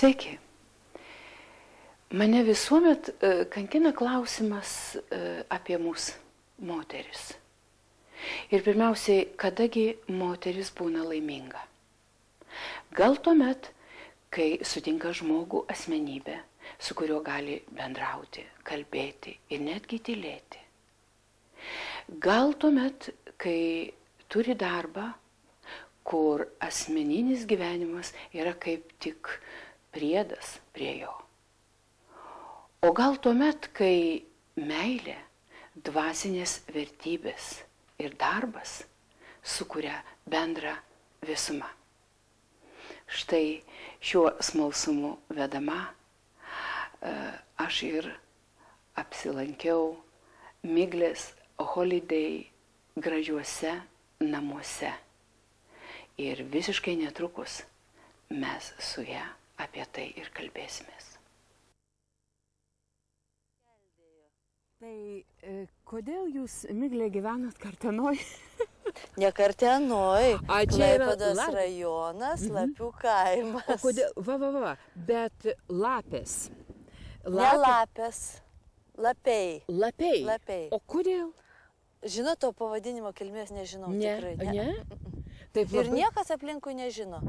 Sveiki. Mane visuomet kankina klausimas apie mūsų moteris. Ir pirmiausiai, kadagi moteris būna laiminga? Gal tuomet, kai sutinka žmogų asmenybę, su kuriuo gali bendrauti, kalbėti ir netgi tylėti. Gal tuomet, kai turi darbą, kur asmeninis gyvenimas yra kaip tik priedas prie jo. O gal tuomet, kai meilė, dvasinės vertybės ir darbas sukuria bendrą visumą. Štai šiuo smalsumu vedama aš ir apsilankiau Miglės Holiday gražiuose namuose. Ir visiškai netrukus mes su ją apie tai ir kalbėsimės. Tai kodėl jūs, Miglė, gyvenat Kartenoj? Ne Kartenoj, Klaipėdos rajonas, Lapių kaimas. O kodėl, va, bet Lapės. Ne Lapės, Lapiai. Lapiai. O kodėl? Žinot, to pavadinimo kilmės nežinau tikrai. Ne? Taip, ir niekas aplinkui nežino.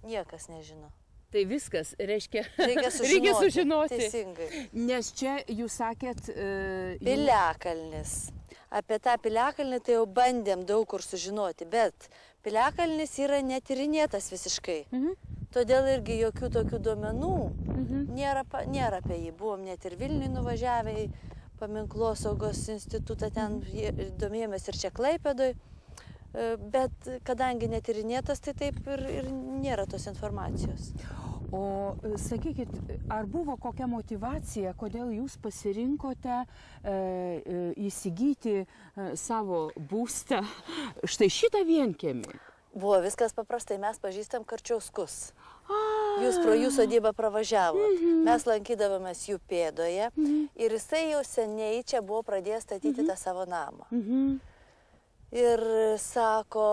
Niekas nežino. Tai viskas, reiškia, reikia sužinoti. Teisingai. Nes čia jūs sakėt... Piliakalnis. Apie tą Piliakalnį tai jau bandėm daug kur sužinoti, bet Piliakalnis yra netyrinėtas visiškai. Todėl irgi jokių tokių duomenų nėra apie jį. Buvom net ir Vilniui nuvažiavę į Paminklosaugos institutą, ten domėjomės ir čia Klaipėdoj. Bet kadangi netyrinėtas, tai taip ir nėra tos informacijos. O sakykit, ar buvo kokia motyvacija, kodėl jūs pasirinkote įsigyti savo būstą štai šitą vienkiemį? Buvo viskas paprastai, mes pažįstam Karčiauskus. Jūs pro jų sodybą pravažiavot. Mes lankydavomės jų pėdoje ir jisai jau seniai čia buvo pradėjęs statyti tą savo namą. Ir sako,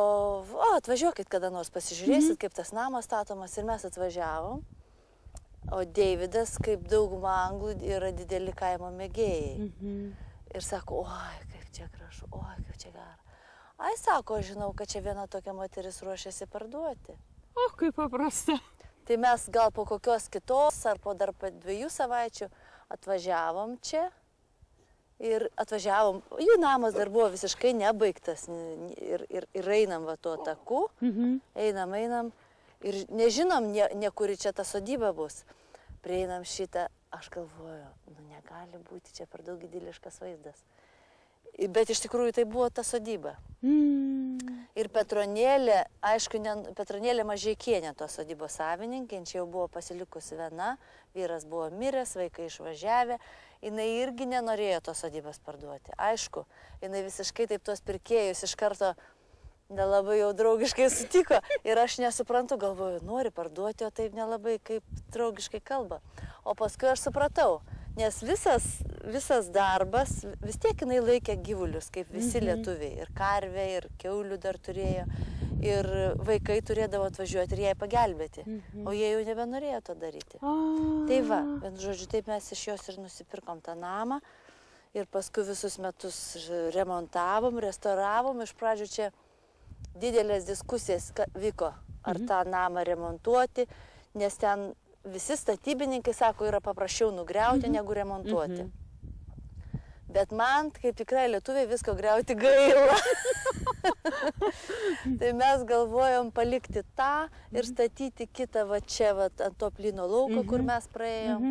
atvažiuokit kada nors, pasižiūrėsit, kaip tas namas statomas, ir mes atvažiavom. O Deividas, kaip dauguma anglų, yra dideli kaimo mėgėjai. Ir sako, oi, kaip čia gražu, oi, kaip čia gera. Ai, sako, žinau, kad čia viena tokia moteris ruošiasi parduoti. O, kaip paprasta. Tai mes gal po kokios kitos, ar po dar 2 savaičių atvažiavom čia. Ir atvažiavom, jų namas dar buvo visiškai nebaigtas ir einam va tuo taku, einam ir nežinom, kuri čia ta sodyba bus. Prieinam šitą, aš galvoju, negali būti čia per daug idiliškas vaizdas. Bet iš tikrųjų tai buvo ta sodyba. Ir Petronėlė, aišku, Petronėlė Mažeikienė to sodybos savininkė, čia jau buvo pasilikusi viena, vyras buvo miręs, vaikai išvažiavę. Jinai irgi nenorėjo tos sodybos parduoti. Aišku, jinai visiškai taip tos pirkėjus iš karto nelabai jau draugiškai sutiko. Ir aš nesuprantu, galvoju, nori parduoti, o taip nelabai kaip draugiškai kalba. O paskui aš supratau, nes visas darbas, vis tiek jinai laikė gyvulius, kaip visi lietuviai. Ir karvę, ir kiaulių dar turėjo. Ir vaikai turėdavo atvažiuoti ir jai pagelbėti. O jie jau nebenorėjo to daryti. Tai va, bet žodžiu, taip mes iš jos ir nusipirkom tą namą. Ir paskui visus metus remontavom, restauravom. Iš pradžių čia didelės diskusijas vyko, ar tą namą remontuoti. Nes ten visi statybininkai sako, yra paprasčiau nugriauti negu remontuoti. Bet man, kaip tikrai lietuviai, visko griauti gaila. Tai mes galvojom palikti tą ir statyti kitą va čia, va, ant to plyno lauko, kur mes praėjom.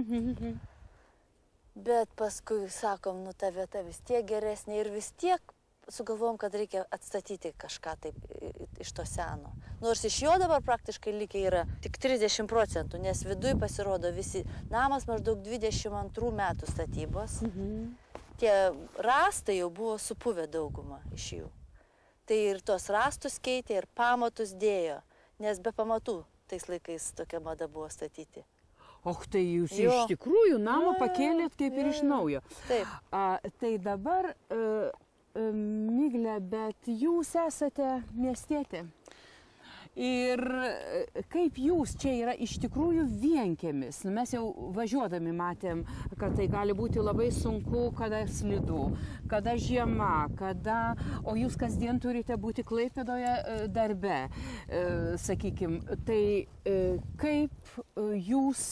Bet paskui sakom, ta vieta vis tiek geresnė ir vis tiek sugalvojom, kad reikia atstatyti kažką taip iš to seno. Nors iš jo dabar praktiškai likę yra tik 30%, nes viduj pasirodo visi namas maždaug 22 metų statybos. Tie rastai jau buvo supuvę daugumą iš jų. Tai ir tos rastus keitė, ir pamatus dėjo, nes be pamatų tais laikais tokia mada buvo statyti. Och, tai jūs iš tikrųjų namą pakėlėt kaip ir iš naujo. Taip. Tai dabar, Miglė, bet jūs esate miestietė. Ir kaip jūs, čia yra iš tikrųjų vienkiemis. Mes jau važiuodami matėm, kad tai gali būti labai sunku, kada slidu, kada žiema, o jūs kasdien turite būti Klaipėdoje darbe, sakykime. Tai kaip jūs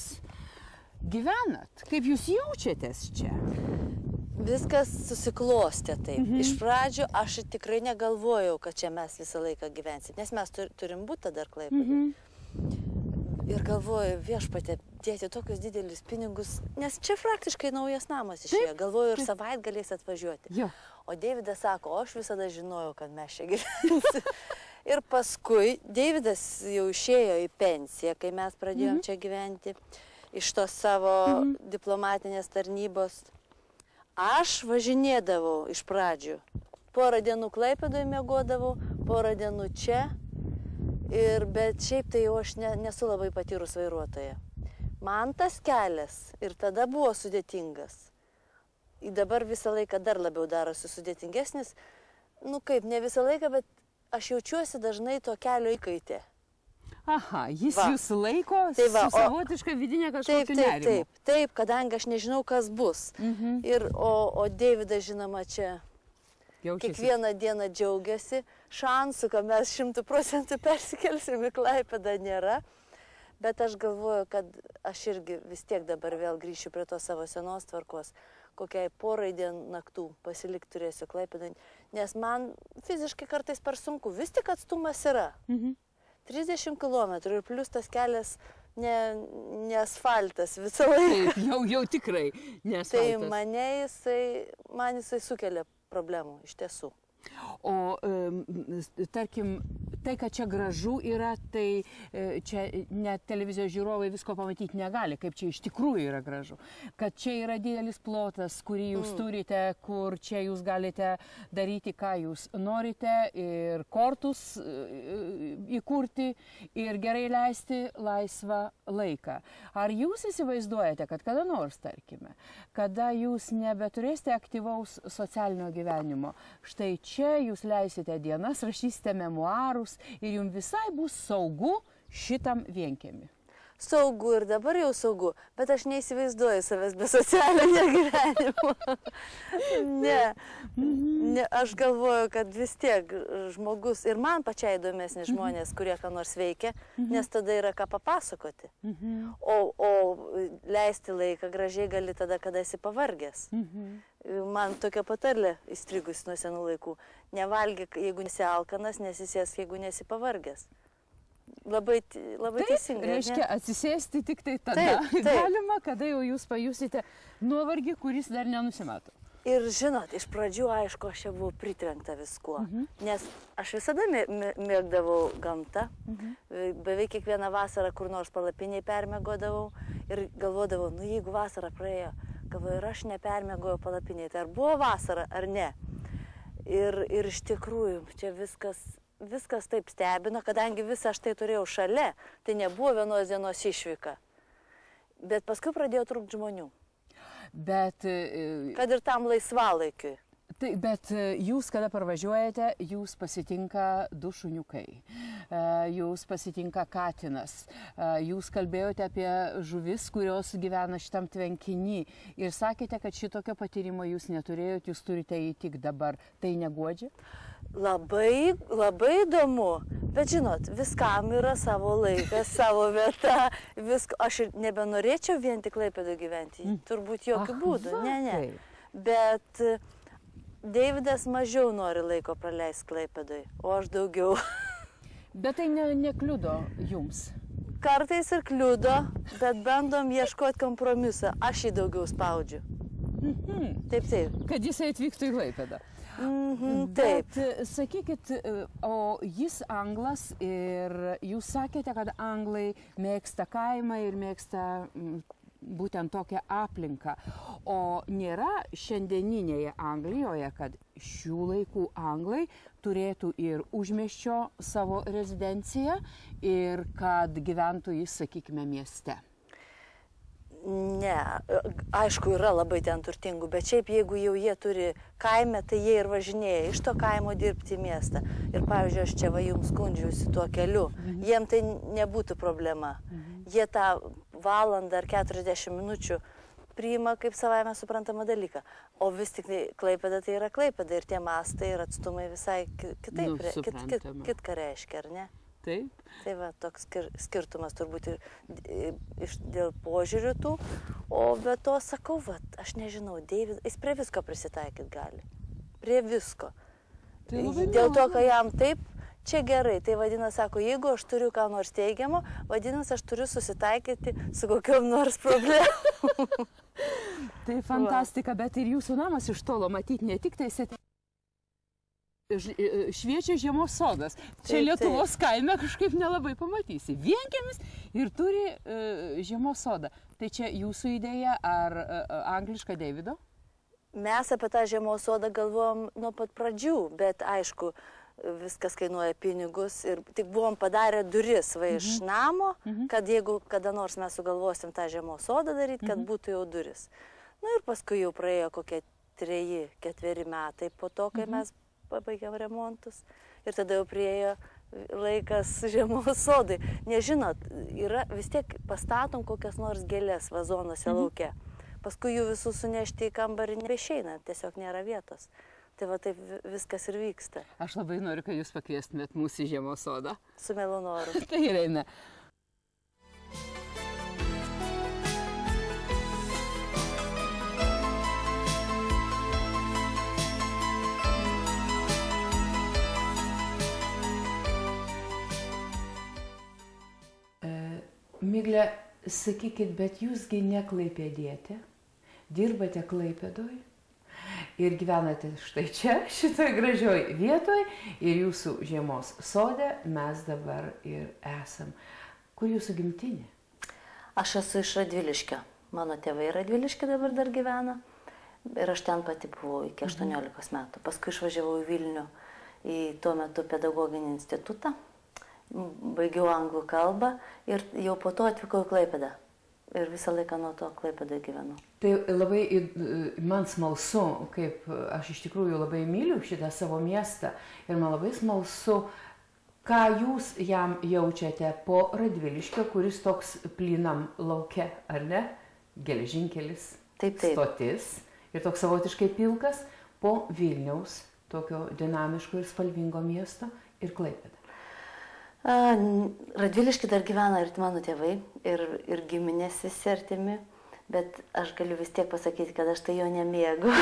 gyvenat, kaip jūs jaučiatės čia? Viskas susiklostė taip. Iš pradžių aš tikrai negalvojau, kad čia mes visą laiką gyvensim, nes mes turim būti dar Klaipėdoj. Ir galvoju, viešpatie, dėti tokius didelius pinigus, nes čia praktiškai naujas namas išėjo. Galvoju, ir savaitgaliais atvažiuoti. Jo. O Deividas sako, aš visada žinojau, kad mes čia gyvensim. Ir paskui Deividas jau išėjo į pensiją, kai mes pradėjom čia gyventi iš tos savo diplomatinės tarnybos. Aš važinėdavau iš pradžių. Porą dienų Klaipėdoje miegodavau, porą dienų čia. Bet šiaip tai jau aš nesu labai patyrus vairuotoja. Man tas kelias ir tada buvo sudėtingas. Ir dabar visą laiką dar labiau darosi sudėtingesnis. Nu kaip, ne visą laiką, bet aš jaučiuosi dažnai to kelio įkaitė. Aha, jis jūs laiko su savotiška vidinė kažkokiu nerimu. Taip, kadangi aš nežinau, kas bus. O Deividas, žinoma, čia kiekvieną dieną džiaugiasi. Šansų, kad mes 100% persikelsim į Klaipėdą nėra. Bet aš galvoju, kad aš irgi vis tiek dabar vėl grįšiu prie to savo senos tvarkos. Kokiai porai dienų naktų pasilikti turėsiu Klaipėdą. Nes man fiziškai kartais per sunku. Vis tik atstumas yra. 30 km ir plus tas kelias ne asfaltas visą laiką. Taip, jau tikrai ne asfaltas. Tai man jisai sukelia problemų, iš tiesų. O tarkim, tai, kad čia gražu yra, tai čia net televizijos žiūrovai visko pamatyti negali, kaip čia iš tikrųjų yra gražu. Kad čia yra didelis plotas, kurį jūs turite, kur čia jūs galite daryti, ką jūs norite, ir kortus įkurti, ir gerai leisti laisvą laiką. Ar jūs įsivaizduojate, kad kada nors, tarkime, kada jūs nebeturėsite aktyvaus socialinio gyvenimo, štai čia jūs leisite dienas, rašysite memuarus ir jums visai bus saugu šitam vienkiemy? Saugu ir dabar jau saugu, bet aš neįsivaizduoju savęs be socialinio gyvenimo. Ne, aš galvoju, kad vis tiek žmogus, ir man pačiai įdomesni žmonės, kurie ką nors veikia, nes tada yra ką papasakoti. O leisti laiką gražiai gali tada, kada esi pavargęs. Man tokia patarlė įstrigusi nuo senų laikų. Nevalgyk, jeigu nesi alkanas, nesisėsk, jeigu nesi pavargęs. Labai teisingai. Reiškia, atsisėsti tik tai tada galima, kada jau jūs pajusite nuovargį, kuris dar nenusimato. Ir žinot, iš pradžių, aišku, aš čia buvau pritrenkta viskuo, nes aš visada mėgdavau gamtą, beveik kiekvieną vasarą kur nors palapiniai permiegodavau ir galvodavau, nu jeigu vasara praėjo, galvoju, ir aš nepermiegojau palapiniai, tai ar buvo vasara, ar ne. Ir iš tikrųjų, čia viskas taip stebino, kadangi visą aš tai turėjau šalia, tai nebuvo vienos dienos išvyka. Bet paskui pradėjo trūkti žmonių. Kad ir tam laisvalaikiui. Bet jūs, kada parvažiuojate, jūs pasitinka du šuniukai, jūs pasitinka katinas, jūs kalbėjote apie žuvis, kurios gyvena šitam tvenkiny ir sakėte, kad šitokio patyrimo jūs neturėjote, jūs turite jį tik dabar. Tai neguodžia? Labai įdomu, bet žinot, viskam yra savo laikas, savo vieta, aš ir nebenorėčiau vien tik Klaipėdoje gyventi, turbūt jokių būdų, ne. Bet Deividas mažiau nori laiko praleisti Klaipėdoje, o aš daugiau. Bet tai nekliudo jums? Kartais ir kliudo, bet bandom ieškoti kompromisą, aš jį daugiau spaudžiu. Taip. Kad jisai atvyktų į Klaipėdą. Taip. Bet sakykit, o jis anglas ir jūs sakėte, kad anglai mėgsta kaimą ir mėgsta būtent tokią aplinką. O nėra šiandieninėje Anglijoje, kad šių laikų anglai turėtų ir užmiesčio savo rezidenciją ir kad gyventų jis, sakykime, mieste? Ne, aišku, yra labai ten turtingų, bet šiaip jeigu jau jie turi kaime, tai jie ir važinėja iš to kaimo dirbti į miestą. Ir pavyzdžiui, aš čia va jums skundžiuosi tuo keliu, jiem tai nebūtų problema. Jie tą valandą ar 40 minučių priima kaip savaime suprantamą dalyką. O vis tik Klaipėda tai yra Klaipėda ir tie mastai ir atstumai visai kitaip, kitką reiškia, ar ne? Taip. Tai va, toks skirtumas turbūt ir dėl požiūrių tų, o be to sakau, va, aš nežinau, Deividas, jis prie visko prisitaikyti gali. Prie visko. Tai dėl to, kad jam taip, čia gerai, tai vadinasi, sako, jeigu aš turiu ką nors teigiamo, vadinasi, aš turiu susitaikyti su kokiom nors problemom. Tai fantastika, bet ir jūsų namas iš tolo matyti ne tik tai šviečia žiemos sodas. Čia Lietuvos kaime kažkaip nelabai pamatysi. Vienkiemis ir turi žiemos sodą. Tai čia jūsų idėja ar angliška Deivido? Mes apie tą žiemos sodą galvojom nuo pat pradžių, bet aišku, viskas kainuoja pinigus ir tik buvom padarę duris va iš namo, kad jeigu kada nors mes sugalvosim tą žiemos sodą daryti, kad būtų jau duris. Na ir paskui jau praėjo kokie 3-4 metai po to, kai mes pabaigėm remontus ir tada jau priejo laikas žiemos sodai. Nežinot, yra vis tiek pastatom kokias nors gėlės vazonuose lauke. Paskui jų visų sunešti į kambarį nebeišeina, tiesiog nėra vietos. Tai va taip viskas ir vyksta. Aš labai noriu, kad jūs pakviestumėt mūsų į žiemos sodą. Su mielu noru. Tai ir eina. Migle, sakykit, bet jūsgi ne klaipėdietė, dirbate Klaipėdoj ir gyvenate štai čia, šitoj gražioj vietoj ir jūsų žiemos sode mes dabar ir esam. Kur jūsų gimtinė? Aš esu iš Radviliškio. Mano tėvai Radviliškio dabar dar gyvena ir aš ten pati buvau iki 18 metų. Paskui išvažiavau į Vilnių į tuo metu pedagoginį institutą. Baigiau anglų kalbą ir jau po to atvykau į Klaipėdą. Ir visą laiką nuo to Klaipėdą gyvenu. Tai labai man smalsu, kaip aš iš tikrųjų labai myliu šitą savo miestą ir man labai smalsu, ką jūs jam jaučiate po Radviliškio, kuris toks plynam lauke, ar ne? Geležinkelis, stotis ir toks savotiškai pilkas po Vilniaus, tokio dinamiško ir spalvingo miesto ir Klaipėdą. Radviliški dar gyvena ir mano tėvai, ir giminės visi artimi, bet aš galiu vis tiek pasakyti, kad aš tai jo nemėgu.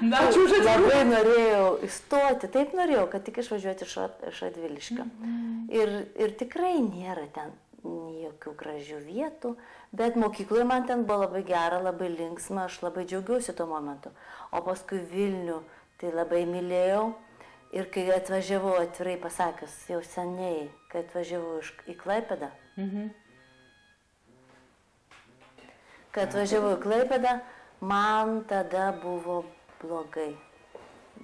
Labai norėjau įstoti, taip norėjau, kad tik išvažiuoti iš Radviliškio. Ir tikrai nėra ten jokių gražių vietų, bet mokykloje man ten buvo labai gera, labai linksma, aš labai džiaugiausi tuo momentu. O paskui Vilnių tai labai mylėjau. Ir kai atvažiavau, atvirai pasakius, jau seniai, kai atvažiavau į Klaipėdą, kai atvažiavau į Klaipėdą, man tada buvo blogai.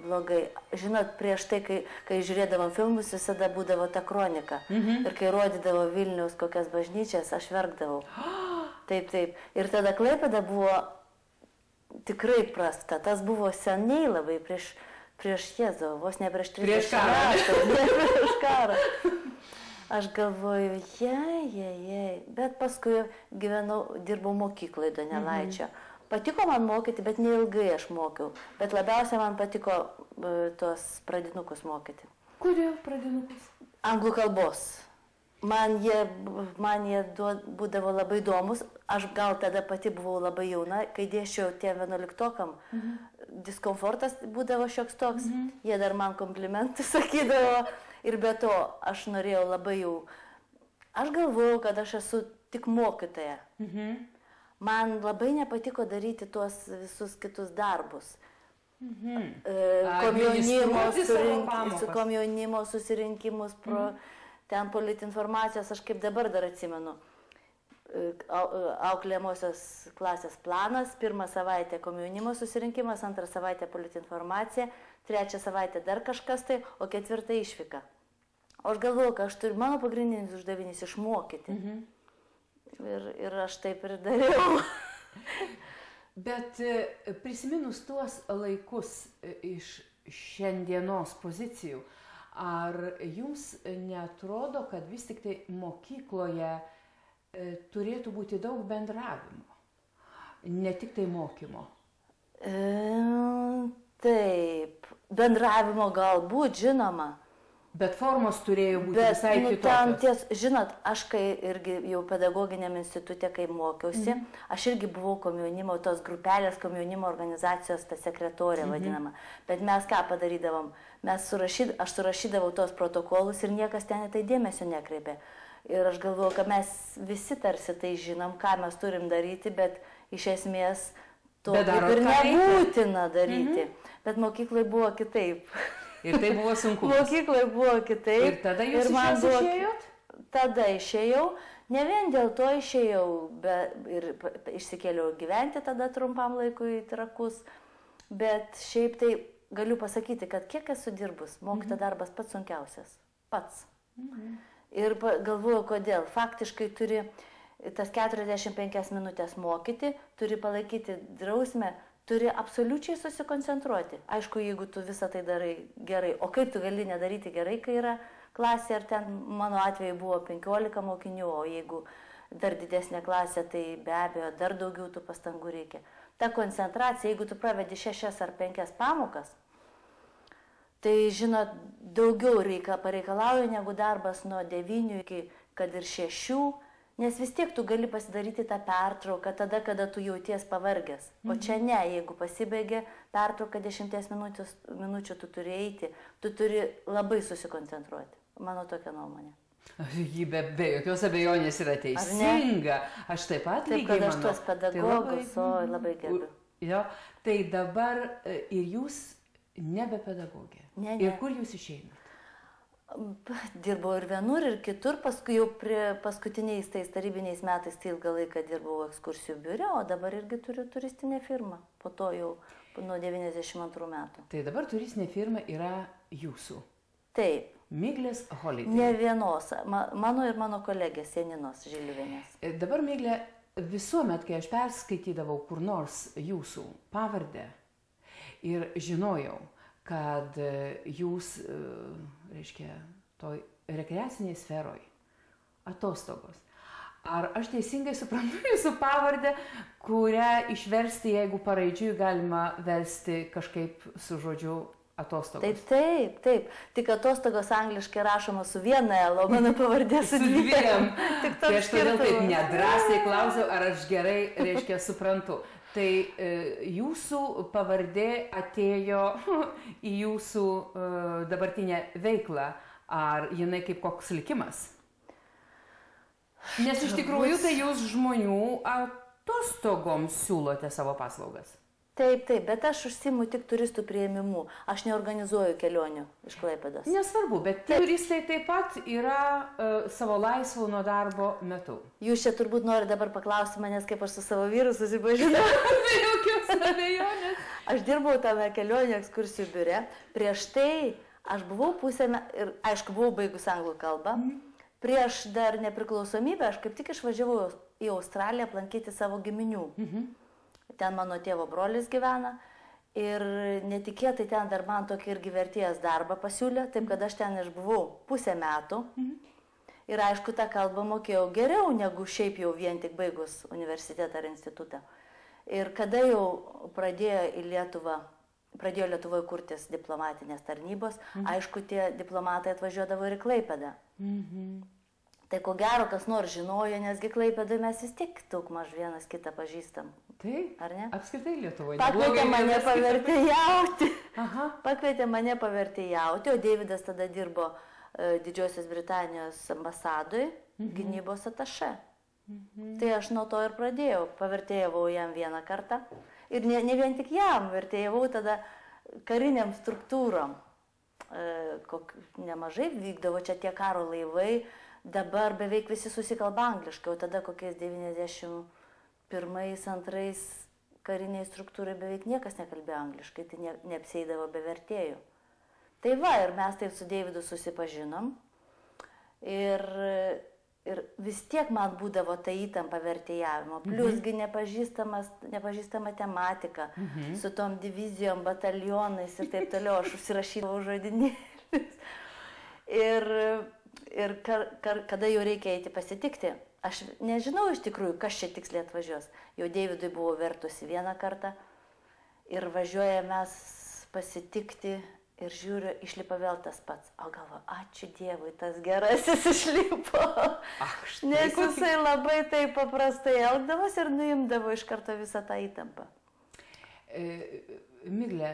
Blogai. Žinot, prieš tai, kai žiūrėdavom filmus, visada būdavo ta kronika. Ir kai rodydavo Vilniaus kokias bažnyčias, aš verkdavau. Taip, taip. Ir tada Klaipėda buvo tikrai prasta. Tas buvo seniai labai prieš Jėzų, vos ne prieš 30 metų, ne prieš karą. Aš galvoju, jei, bet paskui dirbau mokykloje Donelaičio. Patiko man mokyti, bet neilgai aš mokiau, bet labiausiai man patiko tos pradinukus mokyti. Kodėl pradinukus? Anglų kalbos. Man jie būdavo labai įdomus, aš gal tada pati buvau labai jauna, kai dėsčiau tiem 11-okam, diskomfortas būdavo šioks toks, jie dar man komplimentus sakydavo ir be to aš norėjau labai jau, aš galvojau, kad aš esu tik mokytoja. Man labai nepatiko daryti tuos visus kitus darbus. Komjaunimo susirinkimus, ten politinformacijos, aš kaip dabar dar atsimenu. Auklėjamosios klasės planas, 1 savaitė komjaunimo susirinkimas, 2 savaitė politinformacija, 3 savaitė dar kažkas tai, o 4 išvyka. O aš galvoju, kad mano pagrindinis uždavinys išmokyti. Ir aš taip ir dariau. Bet prisiminus tuos laikus iš šiandienos pozicijų, ar jums neatrodo, kad vis tik tai mokykloje turėtų būti daug bendravimo, ne tik tai mokymo? Taip, bendravimo galbūt, žinoma. Bet formos turėjo būti visai kitokios. Žinot, aš kai irgi jau pedagoginiam institute, kai mokiausi, aš irgi buvau komjaunimo, tos grupelės komjaunimo organizacijos ta sekretorė vadinama. Bet mes ką padarydavom? Aš surašydavau tos protokolus ir niekas ten į tai dėmesio nekreipė. Ir aš galvoju, kad mes visi tarsi tai žinom, ką mes turim daryti, bet iš esmės to kaip ir nebūtina daryti. Bet mokyklai buvo kitaip. Ir tai buvo sunku. Mokyklai buvo kitaip. Ir tada jūs iš jos išėjot? Tada išėjau. Ne vien dėl to išėjau, ir išsikėliau gyventi tada trumpam laikui į Trakus. Bet šiaip tai galiu pasakyti, kad kiek esu dirbus, mokytojo darbas pats sunkiausias. Pats. Ir galvoju, kodėl. Faktiškai turi tas 45 minutės mokyti, turi palaikyti drausmę, turi absoliučiai susikoncentruoti. Aišku, jeigu tu visą tai darai gerai. O kaip tu gali nedaryti gerai, kai yra klasė, ar ten mano atveju buvo 15 mokinių, o jeigu dar didesnė klasė, tai be abejo dar daugiau tų pastangų reikia. Ta koncentracija, jeigu tu pravedi 6 ar 5 pamokas, tai, žinot, daugiau pareikalauja negu darbas nuo 9 iki kad ir 6, nes vis tiek tu gali pasidaryti tą pertrauką tada, kada tu jauties pavargęs. O čia ne, jeigu pasibaigė pertrauką 10 minučių, tu turi eiti, tu turi labai susikoncentruoti. Mano tokia nuomonė. Ji be jokios abejonės yra teisinga. Aš taip pat lygiai manau. Taip, kad aš tuos pedagogus labai gerbiu. Jo, tai dabar ir jūs nebe pedagogė. Ne. Ir kur jūs išeinat? Dirbau ir vienur, ir kitur, paskui jau paskutiniais tais tarybiniais metais tai ilgą laiką dirbau ekskursijų biure, o dabar irgi turiu turistinę firmą, po to jau nuo 92 metų. Tai dabar turistinė firma yra jūsų? Taip. Miglės Holiday. Ne vienos, mano ir mano kolegės Janinos Žiliuvienės. Dabar, Miglė, visuomet, kai aš perskaitydavau kur nors jūsų pavardę ir žinojau, kad jūs, reiškia, toj rekreaciniai sferoj, atostogos. Ar aš teisingai suprantu jūsų pavardę, kurią išversti, jeigu paraidžiui galima versti kažkaip su žodžiu atostogos? Taip. Tik atostogos angliškai rašoma su viena L, o mano pavardė su dviem. Tai aš todėl taip nedrąsiai klausiau, ar aš gerai, reiškia, suprantu. Tai jūsų pavardė atėjo į jūsų dabartinę veiklą, ar jinai kaip koks likimas? Nes iš tikrųjų tai jūs žmonių atostogoms siūlote savo paslaugas. Taip, bet aš užsiimu tik turistų priėmimu. Aš neorganizuoju kelionių iš Klaipėdos. Nesvarbu, bet turistai taip pat yra savo laisvų nuo darbo metu. Jūs čia turbūt nori dabar paklausti manęs, kaip aš su savo vyru susipažinau. Be jokios abejonės. Aš dirbau tame kelionių ekskursijų biure. Prieš tai aš buvau ir aišku, buvau baigus anglų kalbą. Prieš dar nepriklausomybę aš kaip tik išvažiavau į Australiją aplankyti savo giminių. Ten mano tėvo brolis gyvena ir netikėtai ten dar man tokį irgi vertėjas darbą pasiūlė, taip kad aš ten išbuvau pusę metų ir aišku, tą kalbą mokėjau geriau negu šiaip jau vien tik baigus universitetą ar institutą. Ir kada jau pradėjo Lietuvoje kurtis diplomatinės tarnybos, aišku, tie diplomatai atvažiuodavo ir į Klaipėdą. Tai ko gero, kas nors žinojo, nesgi Klaipėdai mes vis tiek daug maž vienas kitą pažįstam. Taip, ar ne? Apskritai Lietuvoje. Pakvietė mane pavertėjauti, o Deividas tada dirbo Didžiosios Britanijos ambasadoj, gynybos atašė. Tai aš nuo to ir pradėjau, pavertėjavau jam vieną kartą. Ir ne vien tik jam, vertėjavau tada kariniam struktūrom. Nemažai vykdavo čia tie karo laivai. Dabar beveik visi susikalba angliškai, o tada kokiais 91-2 kariniai struktūrai beveik niekas nekalbėjo angliškai, tai neapsieidavo be vertėjų. Tai va, ir mes taip su Deividu susipažinom. Ir Ir vis tiek man būdavo ta įtampa vertėjavimo. Pliusgi nepažįstama tematika, su tom divizijom, batalionais ir taip toliau. Aš užsirašydavau žodinėlius. Ir kada jau reikia eiti pasitikti, aš nežinau iš tikrųjų, kas čia tiksliai atvažiuos. Jau Deividui buvo vertusi vieną kartą ir važiuoja mes pasitikti. Ir žiūriu, išlipa vėl tas pats. O galvo, ačiū Dievui, tas gerasis išlipo. Nes jisai labai taip paprastai elgdavos ir nuimdavo iš karto visą tą įtampą. Migle,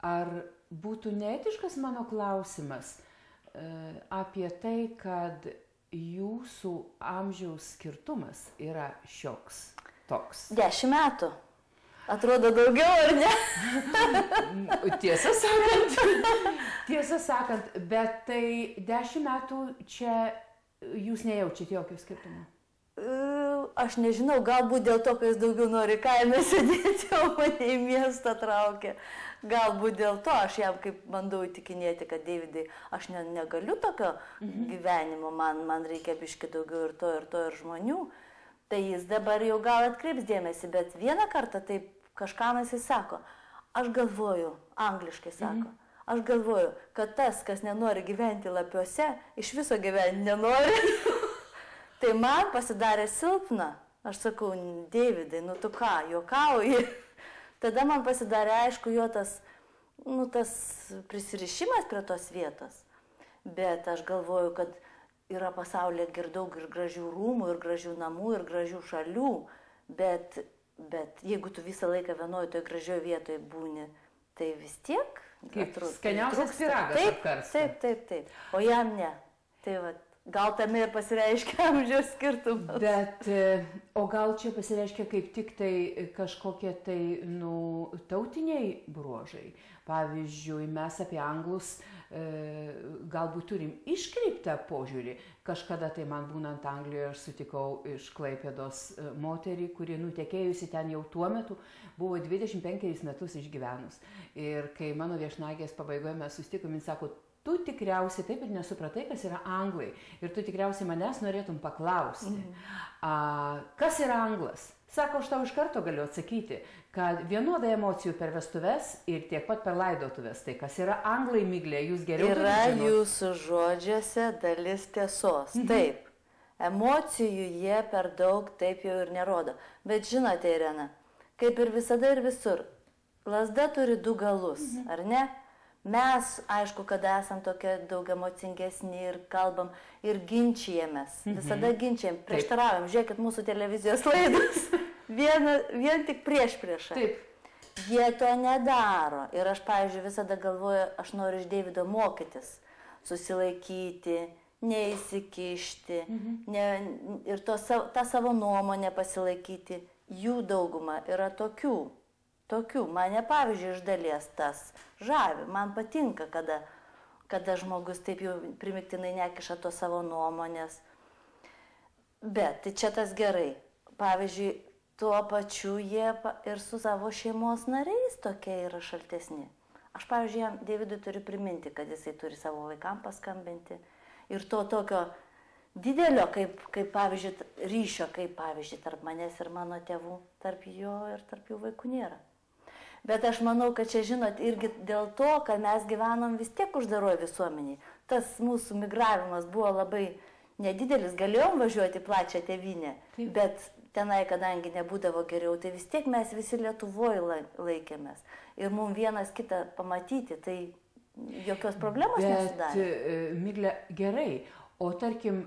ar būtų neetiškas mano klausimas apie tai, kad jūsų amžiaus skirtumas yra šioks toks? 10 metų. Atrodo daugiau, ar ne? Tiesą sakant, bet tai 10 metų čia jūs nejaučiat jokio skirtumo? Aš nežinau, galbūt dėl to, kad jis daugiau nori kaime sėdėti, o mane į miestą traukia. Galbūt dėl to aš jam kaip bandau įtikinėti, kad Deividai, aš negaliu tokio gyvenimo, man reikia biški daugiau ir to ir žmonių. Tai jis dabar jau gal atkreips dėmesį, bet vieną kartą taip kažkam jisai sako, aš galvoju, angliškai sako, aš galvoju, kad tas, kas nenori gyventi Lapiuose, iš viso gyventi nenori. Tai man pasidarė silpna. Aš sakau, Deividai, nu tu ką, juokauji. Tada man pasidarė aišku jo tas prisirišimas prie tos vietos. Bet aš galvoju, kad yra pasaulyje ir daug ir gražių rūmų, ir gražių namų, ir gražių šalių, bet jeigu tu visą laiką vienoje toje gražioje vietoje būni, tai vis tiek... Kaip skaniausias pyragas apkarsta. Taip. O jam ne. Tai va, gal tame ir pasireiškia amžiaus skirtumas. Bet, o gal čia pasireiškia kaip tik tai kažkokie tai, tautiniai bruožai. Pavyzdžiui, mes apie anglus galbūt turim iškreiptą požiūrį. Kažkada tai man būnant Anglijoje aš sutikau iš Klaipėdos moterį, kuri nutekėjusi ten jau tuo metu buvo 25 metus išgyvenus. Ir kai mano viešnagės pabaigoje mes susitikom, jis sako, tu tikriausiai taip ir nesupratai, kas yra anglai. Ir tu tikriausiai manęs norėtum paklausti, kas yra anglas? Sako, aš tau iš karto galiu atsakyti, kad vienodai emocijų per vestuves ir tiek pat per laidotuvės. Tai kas yra anglai, Miglė, jūs geriau yra jūsų žodžiuose dalis tiesos. Taip, emocijų jie per daug taip jau ir nerodo. Bet žinote, Irena, kaip ir visada ir visur, lazda turi 2 galus, ar ne? Mes, aišku, kada esam tokie daug emocingesni ir kalbam ir ginčijamės, visada ginčijam, prieštaraujam, žiūrėkit mūsų televizijos laidos, vien tik priešpriešą. Taip. Jie to nedaro ir aš, pavyzdžiui, visada galvoju, aš noriu iš Deivido mokytis, susilaikyti, neįsikišti ir tą savo nuomonę pasilaikyti. Jų dauguma yra tokių. Mane, pavyzdžiui, iš dalies tas žavi. Man patinka, kada žmogus taip jau primiktinai nekiša to savo nuomonės. Bet tai čia tas gerai. Pavyzdžiui, tuo pačiu jie ir su savo šeimos nariais tokie yra šaltesni. Aš, pavyzdžiui, Deividui turiu priminti, kad jisai turi savo vaikam paskambinti. Ir to tokio didelio, kaip pavyzdžiui, ryšio, kaip pavyzdžiui, tarp manęs ir mano tėvų, tarp jo ir tarp jų vaikų nėra. Bet aš manau, kad čia, žinot, irgi dėl to, kad mes gyvenom vis tiek uždaroje visuomeniai. Tas mūsų migravimas buvo labai nedidelis, galėjom važiuoti plačią tėvynę, bet tenai, kadangi nebūdavo geriau, tai vis tiek mes visi Lietuvoje laikėmės. Ir mums vienas kitą pamatyti, tai jokios problemos nesudarė. Bet, Migle, gerai, o tarkim,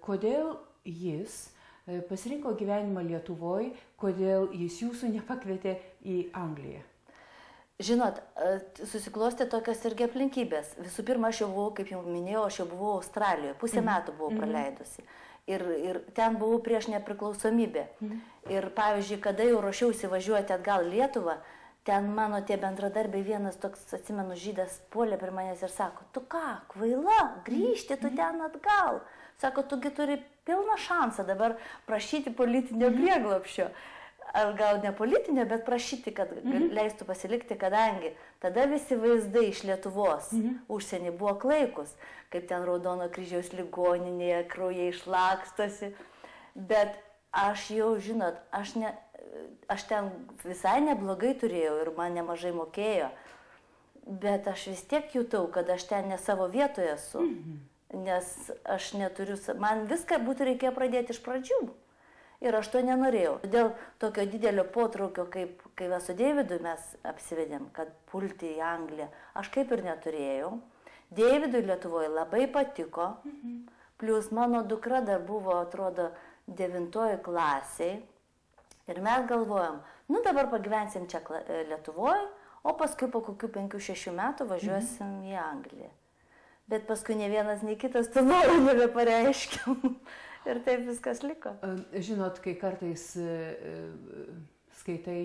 kodėl jis pasirinko gyvenimą Lietuvoje, kodėl jis jūsų nepakvietė į Angliją? Žinot, susiklostė tokios irgi aplinkybės. Visų pirma, aš jau buvau, kaip jau minėjau, aš jau buvau Australijoje, pusę metų buvau praleidusi. Ir ten buvau prieš nepriklausomybę. Ir pavyzdžiui, kada jau ruošiausi važiuoti atgal į Lietuvą, ten mano tie bendradarbiai, vienas toks, atsimenu, žydas puolė prie manęs ir sako, tu ką, kvaila, grįžti tu ten atgal. Sako, tugi turi pilną šansą dabar prašyti politinio prieglobsčio. ar gal ne politinio, bet prašyti, kad leistų pasilikti, kadangi tada visi vaizdai iš Lietuvos užsienį buvo klaikus, kaip ten Raudono kryžiaus ligoninėje kraujai išlakstosi. Bet aš jau, žinot, aš ten visai neblogai turėjau ir man nemažai mokėjo, bet aš vis tiek jutau, kad aš ten ne savo vietoje esu, nes aš neturiu, man viską būtų reikėjo pradėti iš pradžių. Ir aš to nenorėjau. Dėl tokio didelio potraukio, kaip kai su Deividu mes apsivedėm, kad pulti į Angliją, aš kaip ir neturėjau. Deividui Lietuvoje labai patiko, plus mano dukra dar buvo, atrodo, 9 klasiai. Ir mes galvojom, nu dabar pagyvensim čia Lietuvoje, o paskui po kokių 5-6 metų važiuosim į Angliją. Bet paskui ne vienas, nei kitas to noro nebepareiškiam. Ir taip viskas liko. Žinot, kai kartais skaitai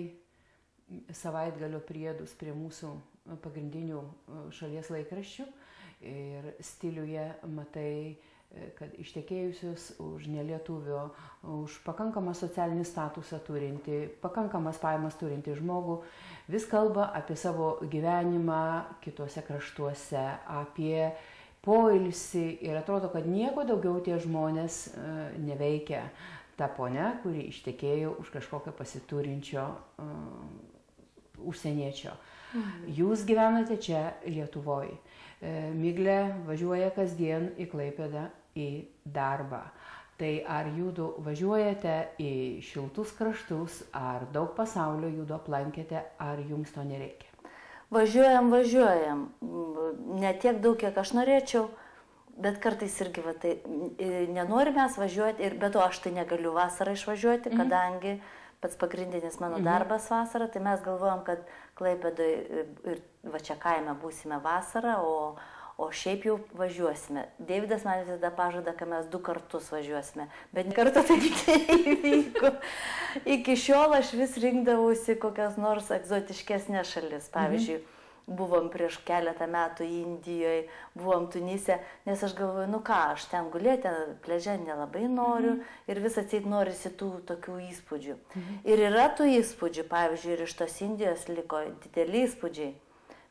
savaitgalio priedus prie mūsų pagrindinių šalies laikraščių ir stiliuje matai, kad ištekėjusius už nelietuvio, už pakankamą socialinį statusą turinti, pakankamas pajamas turinti žmogų, vis kalba apie savo gyvenimą kitose kraštuose, apie poilsį ir atrodo, kad nieko daugiau tie žmonės neveikia. Ta ponia, kuri ištekėjo už kažkokio pasiturinčio užsieniečio. Jūs gyvenate čia Lietuvoje. Miglė važiuoja kasdien į Klaipėdą į darbą. Tai ar jūdu važiuojate į šiltus kraštus, ar daug pasaulio jūdu aplankėte, ar jums to nereikia? Važiuojam. Ne tiek daug, kiek aš norėčiau, bet kartais irgi va, tai, nenorim mes važiuoti, ir be to aš tai negaliu vasarą išvažiuoti, kadangi pats pagrindinis mano darbas vasarą, tai mes galvojam, kad Klaipėdoje ir va čia kaime būsime vasarą, o šiaip jau važiuosime. Deividas man visada pažada, kad mes 2 kartus važiuosime, bet kartą tai neįvyko. Iki šiol aš vis rinkdavausi kokias nors egzotiškesnės šalis. Pavyzdžiui, buvom prieš keletą metų Indijoje, buvom Tunise, nes aš galvoju, nu ką, aš ten gulėti, pleže nelabai noriu ir vis atseit norisi tų tokių įspūdžių. Ir yra tų įspūdžių, pavyzdžiui, ir iš tos Indijos liko dideli įspūdžiai,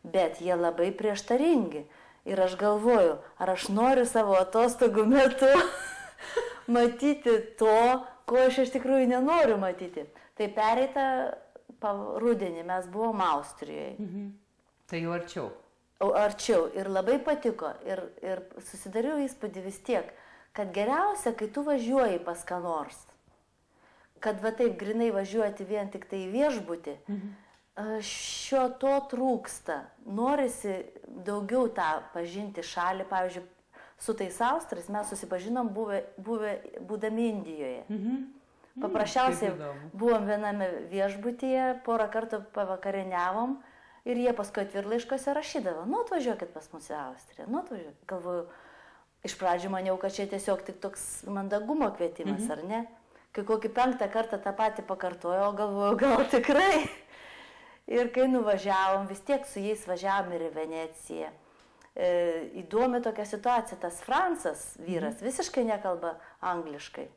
bet jie labai prieštaringi. Ir aš galvoju, ar aš noriu savo atostogų metu matyti to, ko aš iš tikrųjų nenoriu matyti. Tai pereitą rudenį mes buvom Austrijoje. Tai jau arčiau. Arčiau. Ir labai patiko. Ir susidariau įspūdį vis tiek, kad geriausia, kai tu važiuoji pas ką nors, kad va taip grinai važiuoti vien tik tai į viešbutį, šio to trūksta. Norisi daugiau tą pažinti šalį. Pavyzdžiui, su tais Austrais mes susipažinom būdami Indijoje. Paprasčiausiai buvom viename viešbutyje, porą kartų pavakarieniavom ir jie paskui atvirlaiškose rašydavo, nu atvažiuokit pas mus į Austriją, nu atvažiuokit. Galvoju, iš pradžių maniau, kad čia tiesiog tik toks mandagumo kvietimas, ar ne? Kai kokį 5. kartą tą patį pakartojau, galvoju, gal tikrai. Ir kai nuvažiavom, vis tiek su jais važiavom ir į Veneciją. Įdomi tokia situacija, tas Francas vyras visiškai nekalba angliškai,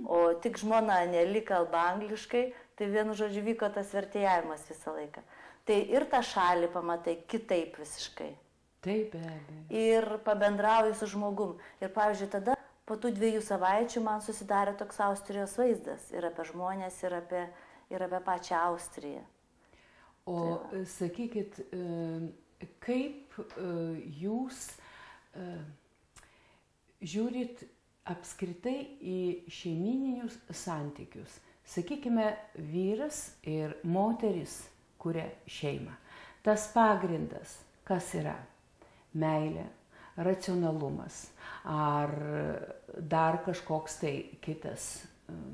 o tik žmona Aneli kalba angliškai, tai vienu žodžiu vyko tas vertėjavimas visą laiką. Tai ir tą šalį pamatai kitaip visiškai. Taip, be abejo. Ir pabendrauji su žmogum. Ir pavyzdžiui, tada po tų 2 savaičių man susidarė toks Austrijos vaizdas ir apie žmonės, ir apie pačią Austriją. O sakykit, kaip jūs žiūrit apskritai į šeimininius santykius? Sakykime, vyras ir moteris kuria šeimą. Tas pagrindas, kas yra? Meilė, racionalumas, ar dar kažkoks tai kitas,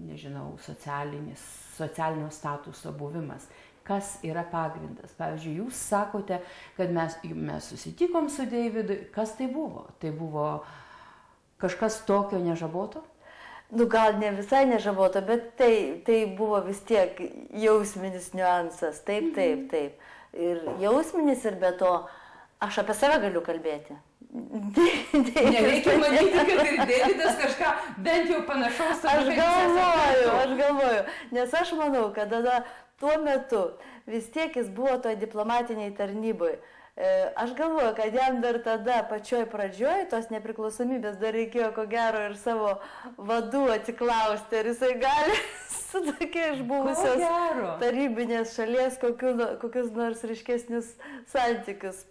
nežinau, socialinio statuso buvimas. Kas yra pagrindas? Pavyzdžiui, jūs sakote, kad mes susitikom su Deividu. Kas tai buvo? Tai buvo kažkas tokio nežaboto? Nu, gal ne visai nežaboto, bet tai buvo vis tiek jausminis niuansas. Taip. Ir jausminis, ir be to Aš apie save galiu kalbėti. Nereikia manyti, kad ir Deividas kažką bent jau panašaus. Aš galvoju, nes aš manau, kad tada tuo metu vis tiek jis buvo toj diplomatiniai tarnyboje. Aš galvoju, kad jam dar tada pačioj pradžioj tos nepriklausomybės dar reikėjo ko gero ir savo vadų atsiklausti, ar jisai gali su tokia išbuvusios tarybinės šalies kokius nors ryškesnius santykius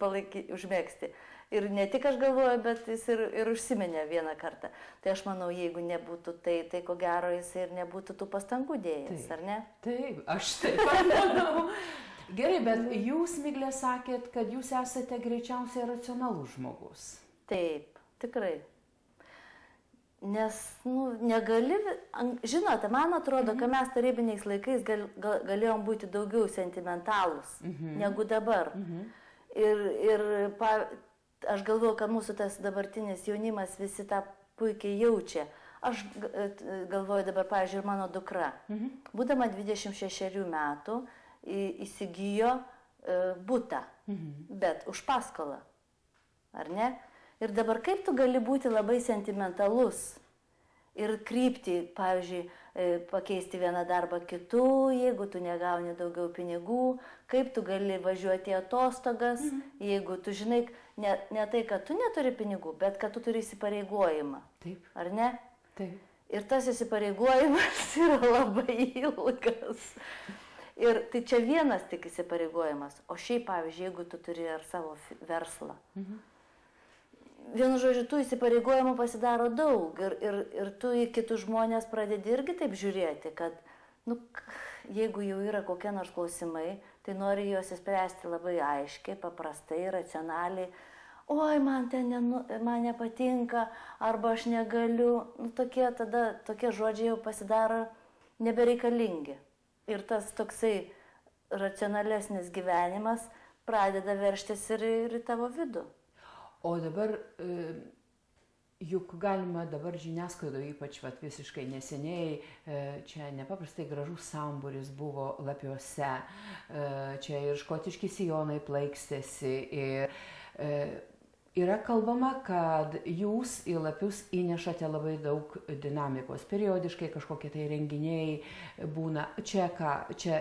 užmėgsti. Ir ne tik aš galvoju, bet jis ir užsiminė vieną kartą. Tai aš manau, jeigu nebūtų tai ko gero jis ir nebūtų tų pastangų dėjęs, ar ne? Taip, aš taip manau. Gerai, bet jūs, Miglė, sakėt, kad jūs esate greičiausiai racionalus žmogus. Taip, tikrai. Nes, negali, žinote, man atrodo, kad mes tarybiniais laikais galėjom būti daugiau sentimentalūs negu dabar. Ir aš galvoju, kad mūsų tas dabartinis jaunimas visi tą puikiai jaučia. Aš galvoju dabar, pavyzdžiui, ir mano dukra, būdama 26 metų, įsigijo butą, bet už paskolą, ar ne? Ir dabar kaip tu gali būti labai sentimentalus ir krypti, pavyzdžiui, pakeisti vieną darbą kitų, jeigu tu negauni daugiau pinigų, kaip tu gali važiuoti atostogas, jeigu tu žinai, ne tai, kad tu neturi pinigų, bet kad tu turi įsipareigojimą, ar ne? Taip. Ir tas įsipareigojimas yra labai ilgas. Ir tai čia vienas tik įsipareigojimas, o šiaip, pavyzdžiui, jeigu tu turi ar savo verslą. Vienu žodžiu, tų įsipareigojimų pasidaro daug ir tu į kitus žmonės pradedi irgi taip žiūrėti, kad, jeigu jau yra kokie nors klausimai, tai nori juos įspręsti labai aiškiai, paprastai, racionaliai. Oi, man nepatinka, arba aš negaliu. Tokie žodžiai jau pasidaro nebereikalingi. Ir tas toksai racionalesnis gyvenimas pradeda verštis ir į tavo vidų. O dabar, juk galima dabar žiniasklaidoje, ypač visiškai neseniai, čia nepaprastai gražus sambūris buvo Lapiuose, čia ir škotiški sijonai plaikstėsi ir yra kalbama, kad jūs į Lapius įnešate labai daug dinamikos. Periodiškai kažkokie tai renginiai būna. Čia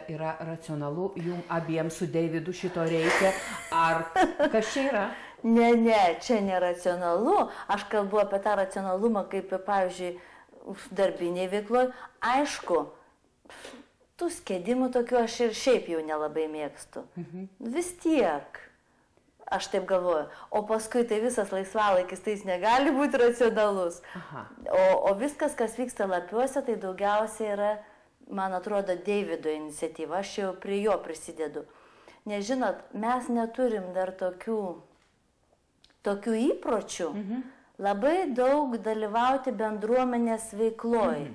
yra racionalu, jums abiems su Deividu šito reikia. Ar kas čia yra? Ne, čia neracionalu. Aš kalbu apie tą racionalumą, kaip, pavyzdžiui, darbiniai veikloj. Aišku, tų skėdimų tokių aš ir šiaip jau nelabai mėgstu. Vis tiek. Aš taip galvoju. O paskui tai visas laisvalaikis, tai jis negali būti racionalus. O viskas, kas vyksta Lapiuose, tai daugiausiai yra, man atrodo, Deivido iniciatyva. Aš jau prie jo prisidedu. Nežinot, mes neturim dar tokių įpročių labai daug dalyvauti bendruomenės veikloj.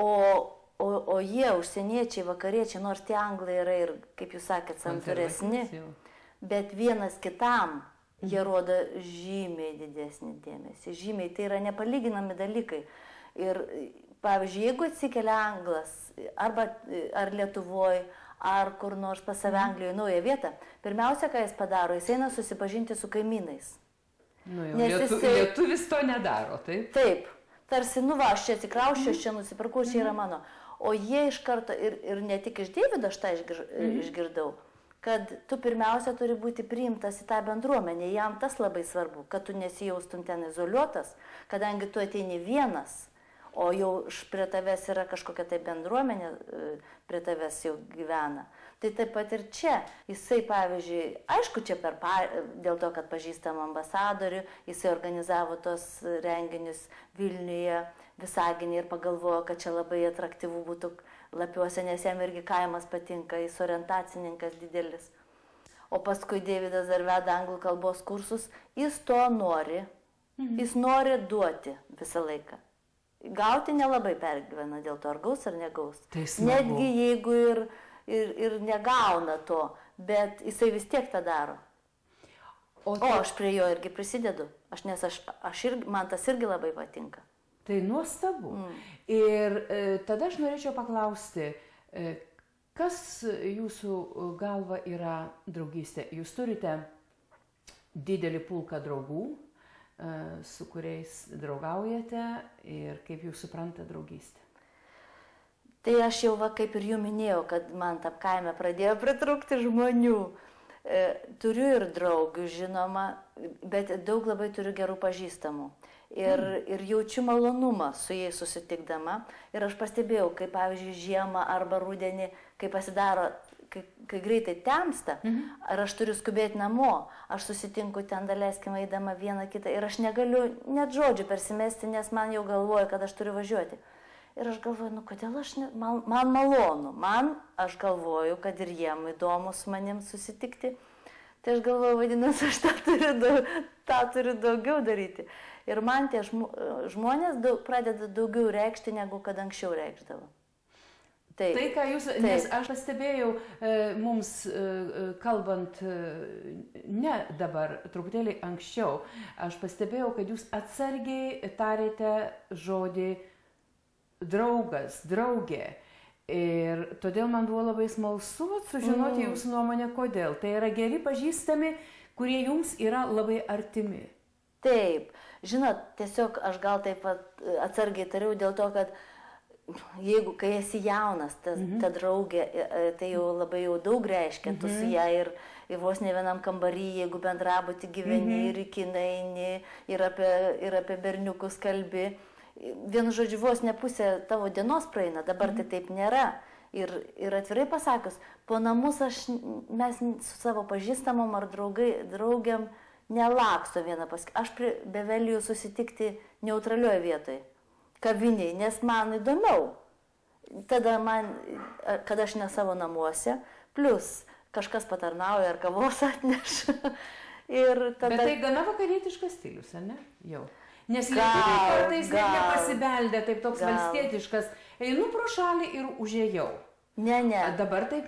O jie, užsieniečiai, vakariečiai, nors tie anglai yra ir, kaip jūs sakėt, santūresni, bet vienas kitam jie rodo žymiai didesnį dėmesį. Žymiai, tai yra nepalyginami dalykai. Ir, pavyzdžiui, jeigu atsikelia anglas, ar Lietuvoje, ar kur nors pas save Anglijoje naują vietą, pirmiausia, ką jis padaro, jis eina susipažinti su kaimynais. Lietuvis to nedaro, taip? Taip. Tarsi, aš čia atsikrauščiau, aš čia nusipirkau, čia yra mano. O jie iš karto, ir ne tik iš Deivido aš tą išgirdau, kad tu pirmiausia turi būti priimtas į tą bendruomenę. Jam tas labai svarbu, kad tu nesijaustum ten izoliuotas, kadangi tu ateini vienas, o jau prie tavęs yra kažkokia tai bendruomenė, prie tavęs jau gyvena. Tai taip pat ir čia. Jisai, pavyzdžiui, aišku, čia dėl to, kad pažįstam ambasadorių, jisai organizavo tos renginius Vilniuje, Visaginėje ir pagalvojo, kad čia labai atraktyvu būtų Lapiuose, nes jam irgi kaimas patinka, jis orientacininkas didelis. O paskui Deividas dar veda anglų kalbos kursus, jis to nori, jis nori duoti visą laiką. Gauti nelabai pergyvena dėl to, ar gaus ar negaus. Netgi jeigu ir negauna to, bet jisai vis tiek tą daro. O aš prie jo irgi prisidedu, nes man tas irgi labai patinka. Tai nuostabu. Ir tada aš norėčiau paklausti, kas jūsų galva yra draugystė? Jūs turite didelį pulką draugų, su kuriais draugaujate ir kaip jūs supranta draugystę. Tai aš jau, kaip ir jų minėjau, kad man tam kaime pradėjo pritrūkti žmonių. Turiu ir draugių, žinoma, bet daug labai turiu gerų pažįstamų. Ir jaučiu malonumą su jais susitikdama. Ir aš pastebėjau, kai pavyzdžiui žiemą arba rudenį, kai pasidaro, kai greitai temsta, ar aš turiu skubėti namo, aš susitinku ten, daleiskim, eidama vieną kitą ir aš negaliu net žodžių persimesti, nes man jau galvoja, kad aš turiu važiuoti. Ir aš galvoju, kodėl man malonu, aš galvoju, kad ir jiem įdomu su manim susitikti. Tai aš galvoju, vadinasi, aš tą turiu daugiau daryti. Ir man tie žmonės pradeda daugiau reikšti, negu kad anksčiau reikšdavo. Tai, ką jūs, nes aš pastebėjau, mums kalbant, ne dabar, truputėlį anksčiau, aš pastebėjau, kad jūs atsargiai tarėte žodį draugas, draugė. Ir todėl man buvo labai smalsu sužinoti jūsų nuomonę, kodėl. Tai yra geri pažįstami, kurie jums yra labai artimi. Taip. Žinot, tiesiog aš gal taip atsargiai tariau dėl to, kad jeigu, kai esi jaunas, ta draugė, tai jau labai jau daug reiškia, tu su ją ir vos ne vienam kambarį, jeigu bendrabutį gyveni ir į kiną eini, ir apie berniukus kalbi. Vienu žodžiu, vos ne pusė tavo dienos praeina, dabar tai taip nėra. Ir atvirai pasakius, po namus mes su savo pažįstamom ar draugiam nelaksto vieną paskui. Aš bevelijau susitikti neutralioje vietoje, kaviniai, nes man įdomiau. Tada kad aš ne savo namuose, plus kažkas patarnauja ar kavos atneša. Bet tai gana vakarietiškas stilius, ar ne? Jau. Nes lietuviai kartais net nepasibeldė, taip toks valstietiškas, einu pro šalį ir užėjau. Ne. Dabar taip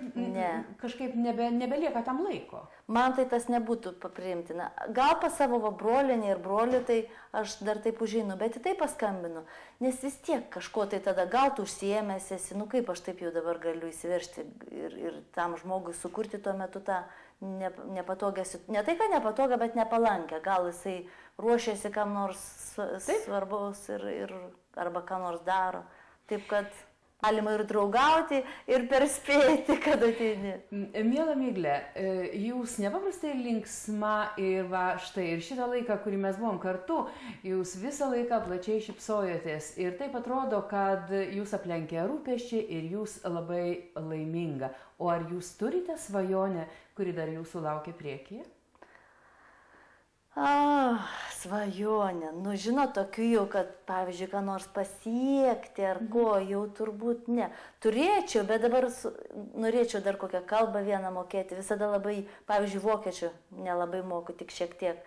kažkaip nebelieka tam laiko. Man tai tas nebūtų papriimtina. Gal pas savo brolinį ir brolių, tai aš dar taip užeinu, bet į tai paskambinu. Nes vis tiek kažko tai tada gal tu užsiėmęs esi, kaip aš taip jau dabar galiu įsiveršti ir tam žmogui sukurti tuo metu tą nepatogią, ne tai, kad nepatogią, bet nepalankę. Gal jisai ruošiasi kam nors svarbaus arba ką nors daro. Taip, kad galima ir draugauti, ir perspėti, kad ateini. Miela Miglė, jūs nepaprastai linksma ir štai ir šitą laiką, kurį mes buvom kartu, jūs visą laiką plačiai šypsojotės. Ir taip atrodo, kad jūs aplenkė rūpesčiai ir jūs labai laiminga. O ar jūs turite svajonę, kuri dar jūsų laukia priekyje? Svajonė. Žinot, tokių jau, kad, pavyzdžiui, ką nors pasiekti ar ko, jau turbūt ne. Turėčiau, bet dabar norėčiau dar kokią kalbą vieną mokėti. Visada labai, pavyzdžiui, vokiečių nelabai moku, tik šiek tiek.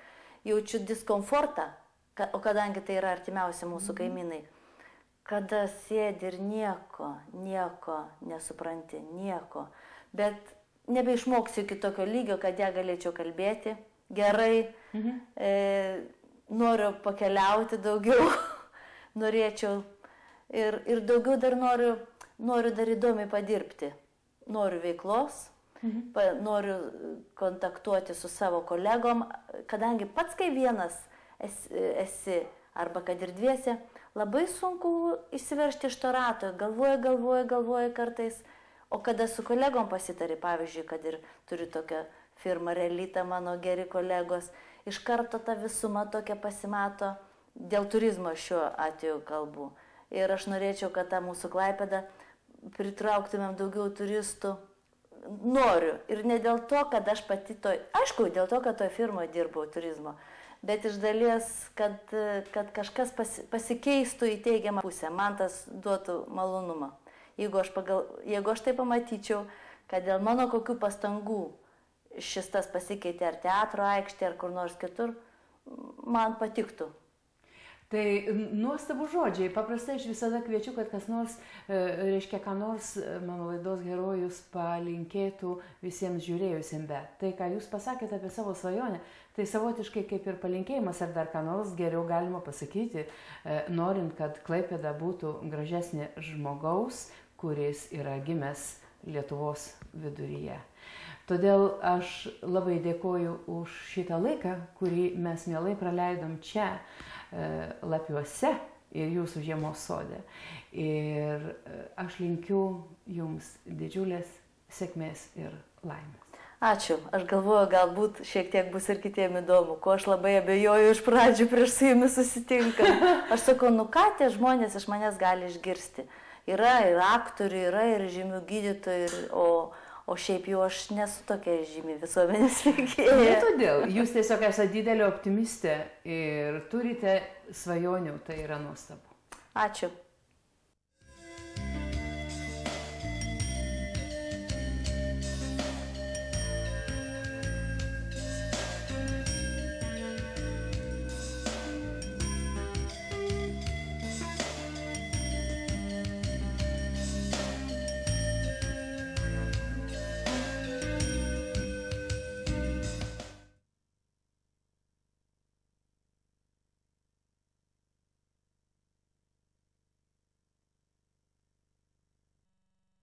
Jaučiu diskomfortą, o kadangi tai yra artimiausi mūsų kaimynai. Kada sėdi ir nieko nesupranti, nieko. Bet nebeišmoksiu iki tokio lygio, kad ją galėčiau kalbėti. Gerai, noriu pakeliauti daugiau, norėčiau ir daugiau dar noriu dar įdomiai padirbti. Noriu veiklos, noriu kontaktuoti su savo kolegom, kadangi pats kai vienas esi, arba kad ir dviese, labai sunku išsiveršti iš to rato, galvoja kartais, o kada su kolegom pasitari, pavyzdžiui, kad ir turiu tokią firma Realita, mano geri kolegos, iš karto ta visuma tokia pasimato, dėl turizmo šiuo atveju kalbu. Ir aš norėčiau, kad tą mūsų Klaipėdą pritrauktumėm daugiau turistų. Noriu. Ir ne dėl to, kad aš pati aišku, dėl to, kad toje firmoje dirbau turizmo, bet iš dalies, kad kažkas pasikeistų į teigiamą pusę. Man tas duotų malonumą. Jeigu aš tai pamatyčiau, kad dėl mano kokių pastangų šis tas pasikeitė ar teatro aikštė, ar kur nors kitur, man patiktų. Tai nuostabų žodžiai. Paprastai aš visada kviečiu, kad kas nors, reiškia, ką nors mano laidos herojus palinkėtų visiems žiūrėjusiems. Bet tai, ką jūs pasakėte apie savo svajonę, tai savotiškai kaip ir palinkėjimas, ar dar ką nors geriau galima pasakyti, norint, kad Klaipėda būtų gražesnė žmogaus, kuris yra gimęs Lietuvos viduryje. Todėl aš labai dėkoju už šitą laiką, kurį mes mielai praleidom čia, Lapiuose ir jūsų žiemos sode. Ir aš linkiu jums didžiulės sėkmės ir laimės. Ačiū. Aš galvoju, galbūt šiek tiek bus ir kitiem įdomu, ko aš labai abejoju iš pradžių prieš su jumis susitinkant. Aš sakau, nu ką tie žmonės iš manęs gali išgirsti. Yra ir aktorių, yra ir žymių gydytojų, o šiaip jau aš nesu tokia žymi visuomenės veikėja. Ne todėl, jūs tiesiog esate didelė optimistė ir turite svajonių, tai yra nuostabu. Ačiū.